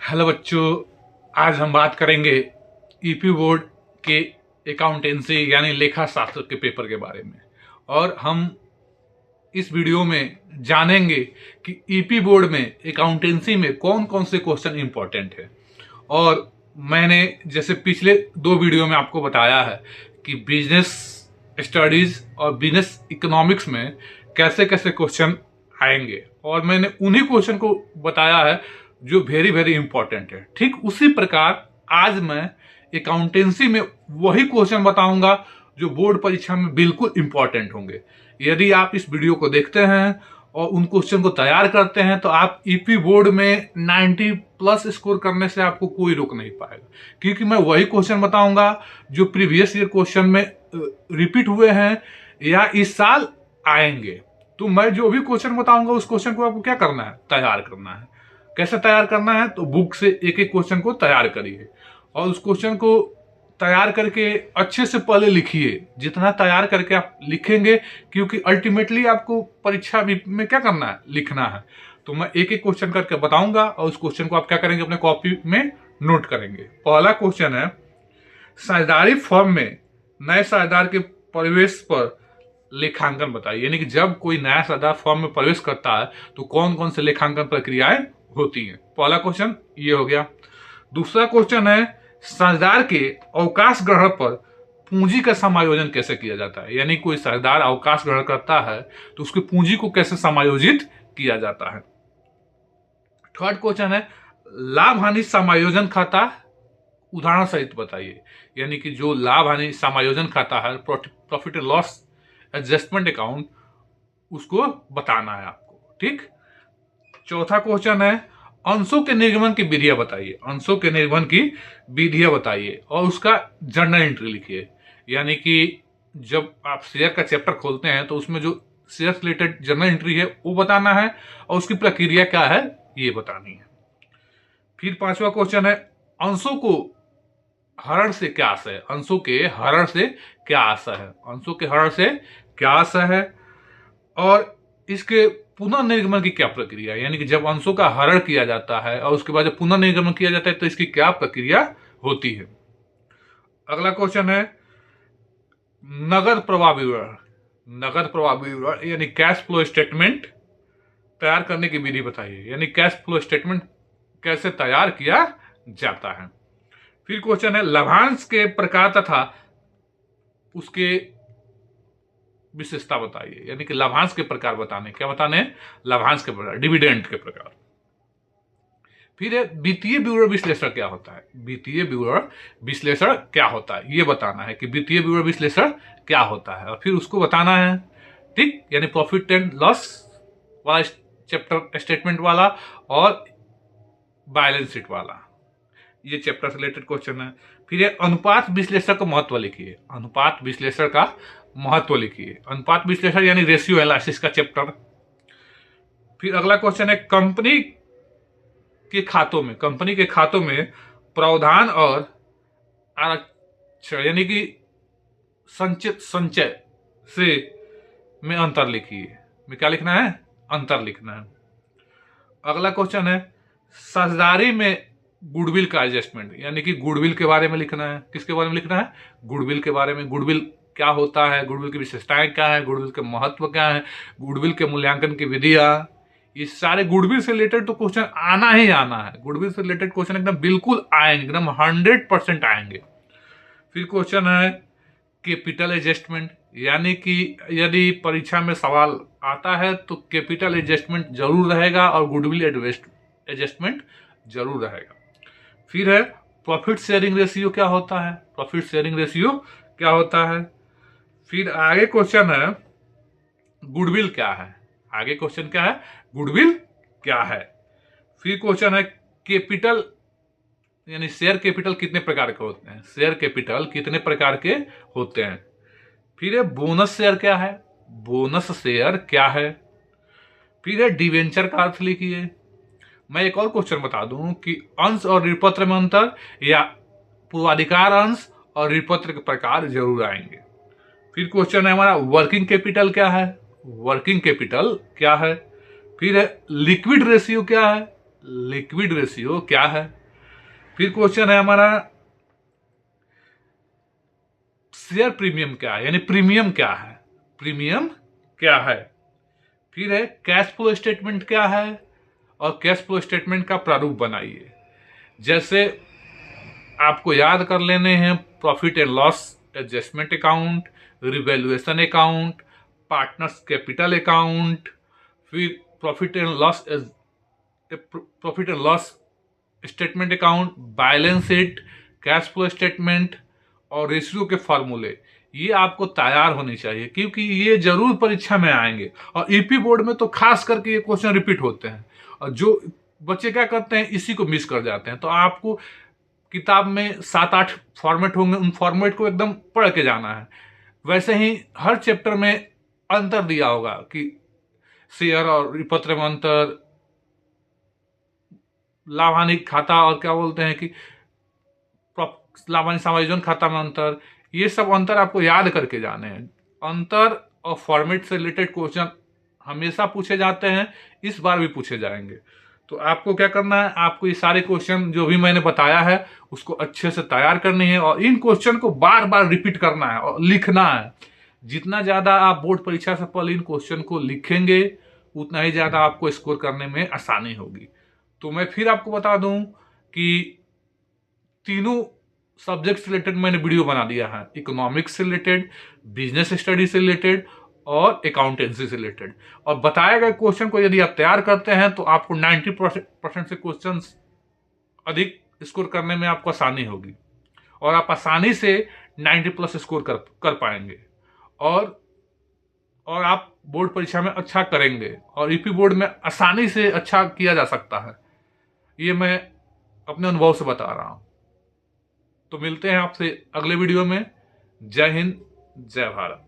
Hello बच्चों, आज हम बात करेंगे ईपी बोर्ड के अकाउंटेंसी यानी लेखा शास्त्र के पेपर के बारे में। और हम इस वीडियो में जानेंगे कि ईपी बोर्ड में अकाउंटेंसी में कौन कौन से क्वेश्चन इंपॉर्टेंट है। और मैंने जैसे पिछले दो वीडियो में आपको बताया है कि बिजनेस स्टडीज और बिजनेस इकोनॉमिक्स में कैसे कैसे क्वेश्चन आएंगे, और मैंने उन्हीं क्वेश्चन को बताया है जो वेरी वेरी इंपॉर्टेंट है। ठीक उसी प्रकार आज मैं अकाउंटेंसी में वही क्वेश्चन बताऊंगा जो बोर्ड परीक्षा में बिल्कुल इंपॉर्टेंट होंगे। यदि आप इस वीडियो को देखते हैं और उन क्वेश्चन को तैयार करते हैं तो आप ईपी बोर्ड में 90 प्लस स्कोर करने से आपको कोई रोक नहीं पाएगा, क्योंकि मैं वही क्वेश्चन बताऊंगा जो प्रीवियस ईयर क्वेश्चन में रिपीट हुए हैं या इस साल आएंगे। तो मैं जो भी क्वेश्चन बताऊंगा उस क्वेश्चन को आपको क्या करना है, तैयार करना है। कैसे तैयार करना है, तो बुक से एक एक क्वेश्चन को तैयार करिए और उस क्वेश्चन को तैयार करके अच्छे से पहले लिखिए। जितना तैयार करके आप लिखेंगे, क्योंकि अल्टीमेटली आपको परीक्षा में क्या करना है, लिखना है। तो मैं एक एक क्वेश्चन करके बताऊंगा और उस क्वेश्चन को आप क्या करेंगे, अपने कॉपी में नोट करेंगे। पहला क्वेश्चन है, साझेदारी फर्म में नए साझेदार के प्रवेश पर लेखांकन बताइए। यानी कि जब कोई नया साझेदार फर्म में प्रवेश करता है तो कौन कौन से लेखांकन प्रक्रियाएं होती हैं। पहला क्वेश्चन ये हो गया। दूसरा क्वेश्चन है, साझेदार के अवकाश ग्रहण पर पूंजी का समायोजन कैसे किया जाता है। यानी कोई साझेदार अवकाश ग्रहण करता है तो उसकी पूंजी को कैसे समायोजित किया जाता है। थर्ड क्वेश्चन है, लाभ हानि समायोजन खाता उदाहरण सहित बताइए। यानी कि जो लाभ हानि समायोजन खाता है, profit and loss adjustment account, उसको बताना है आपको। ठीक। चौथा क्वेश्चन है, अंशों के निर्गमन की विधियां बताइए। अंशों के निर्गमन की विधियां बताइए और उसका जर्नल एंट्री लिखिए। यानी कि जब आप शेयर का चैप्टर खोलते हैं तो उसमें जो शेयर रिलेटेड जर्नल एंट्री है वो बताना है और उसकी प्रक्रिया क्या है ये बतानी है। फिर पांचवा क्वेश्चन है, अंशों को हरण से क्या आशय है। अंशों के हरण से क्या आशय है। अंशों के हरण से क्या आशय है और इसके पुनर्निर्गमन की क्या प्रक्रिया है। यानी कि जब अंशों का हरण किया जाता है और उसके बाद जब पुनर्निर्गमन किया जाता है तो इसकी क्या प्रक्रिया होती है। अगला क्वेश्चन है, नगद प्रवाह विवरण। नगद प्रवाह विवरण यानी कैश फ्लो स्टेटमेंट तैयार करने की विधि बताइए। यानी कैश फ्लो स्टेटमेंट कैसे तैयार किया जाता है। फिर क्वेश्चन है, लाभांश के प्रकार तथा उसके विशेषता बताइए। यानी कि लाभांश के प्रकार बताने, क्या बताने, लाभांश के प्रकार, डिविडेंड के प्रकार। फिर है, वित्तीय विवरण विश्लेषण क्या होता है। वित्तीय विवरण विश्लेषण क्या होता है ये बताना है कि वित्तीय विवरण विश्लेषण क्या होता है, और फिर उसको बताना है। ठीक। यानी प्रॉफिट एंड लॉस वाला चैप्टर, स्टेटमेंट वाला और बैलेंस शीट वाला, ये चैप्टर से रिलेटेड क्वेश्चन है। फिर अनुपात विश्लेषण का महत्व लिखिए। अनुपात विश्लेषण का महत्व लिखिए। अनुपात विश्लेषण यानी रेशियो एनालिसिस का चैप्टर। फिर अगला क्वेश्चन है, कंपनी के खातों में प्रावधान और आरक्षण यानी कि संचित संचय से में अंतर लिखिए। में क्या लिखना है, अंतर लिखना है। अगला क्वेश्चन है, साझेदारी में गुडविल का एडजस्टमेंट। यानी कि गुडविल के बारे में लिखना है। किसके बारे में लिखना है, गुडविल के बारे में। गुडविल क्या होता है, गुडविल की विशेषताएं क्या है, गुडविल के महत्व क्या है, गुडविल के मूल्यांकन की विधियां, ये सारे गुडविल से रिलेटेड तो क्वेश्चन आना ही आना है। गुडविल से रिलेटेड क्वेश्चन एकदम बिल्कुल आएंगे, एकदम 100% आएंगे। फिर क्वेश्चन है, कैपिटल एडजस्टमेंट। यानी कि यदि परीक्षा में सवाल आता है तो कैपिटल एडजस्टमेंट जरूर रहेगा और गुडविल एडजस्टमेंट जरूर रहेगा। फिर है, प्रॉफिट शेयरिंग रेशियो क्या होता है। प्रॉफिट शेयरिंग रेशियो क्या होता है। फिर आगे क्वेश्चन है, गुडविल क्या है। आगे क्वेश्चन क्या है, गुडविल क्या है। फिर क्वेश्चन है, कैपिटल यानी शेयर कैपिटल कितने प्रकार के होते हैं। शेयर कैपिटल कितने प्रकार के होते हैं। फिर है, बोनस शेयर क्या है। बोनस शेयर क्या है। फिर है, डिवेंचर का अर्थ लिखिए। मैं एक और क्वेश्चन बता दूं कि अंश और ऋणपत्र में अंतर, या पूर्वाधिकार अंश और ऋणपत्र के प्रकार जरूर आएंगे। फिर क्वेश्चन है हमारा, वर्किंग कैपिटल क्या है। वर्किंग कैपिटल क्या है। फिर है, लिक्विड रेशियो क्या है। लिक्विड रेशियो क्या है। फिर क्वेश्चन है हमारा शेयर प्रीमियम क्या है, यानी प्रीमियम क्या है, प्रीमियम क्या है। फिर है कैश फ्लो स्टेटमेंट क्या है और कैश फ्लो स्टेटमेंट का प्रारूप बनाइए। जैसे आपको याद कर लेने हैं profit and loss adjustment account, revaluation account, partners capital account, फिर profit and loss statement account, balance sheet, cash flow statement और रेशियो के फॉर्मूले। ये आपको तैयार होनी चाहिए क्योंकि ये जरूर परीक्षा में आएंगे और ईपी बोर्ड में तो खास करके ये क्वेश्चन रिपीट होते हैं और जो बच्चे क्या करते हैं इसी को मिस कर जाते हैं। तो आपको किताब में 7-8 फॉर्मेट होंगे, उन फॉर्मेट को एकदम पढ़ के जाना है। वैसे ही हर चैप्टर में अंतर दिया होगा कि शेयर और विपत्र में अंतर, लाभ हानि खाता और क्या बोलते हैं कि लाभ हानि समायोजन खाता में अंतर, ये सब अंतर आपको याद करके जाने हैं। अंतर और फॉर्मेट से रिलेटेड क्वेश्चन हमेशा पूछे जाते हैं, इस बार भी पूछे जाएंगे। तो आपको क्या करना है, आपको ये सारे क्वेश्चन जो भी मैंने बताया है उसको अच्छे से तैयार करनी है और इन क्वेश्चन को बार बार रिपीट करना है और लिखना है। जितना ज्यादा आप बोर्ड परीक्षा से पहले इन क्वेश्चन को लिखेंगे उतना ही ज्यादा आपको स्कोर करने में आसानी होगी। तो मैं फिर आपको बता दूं कि तीनों सब्जेक्ट से रिलेटेड मैंने वीडियो बना दिया है, इकोनॉमिक्स से रिलेटेड, बिजनेस स्टडी से रिलेटेड और अकाउंटेंसी से रिलेटेड। और बताए गए क्वेश्चन को यदि आप तैयार करते हैं तो आपको 90% से क्वेश्चन अधिक स्कोर करने में आपको आसानी होगी और आप आसानी से 90+ स्कोर कर पाएंगे और आप बोर्ड परीक्षा में अच्छा करेंगे और ईपी बोर्ड में आसानी से अच्छा किया जा सकता है। ये मैं अपने अनुभव से बता रहा हूं। तो मिलते हैं आपसे अगले वीडियो में। जय हिंद, जय भारत।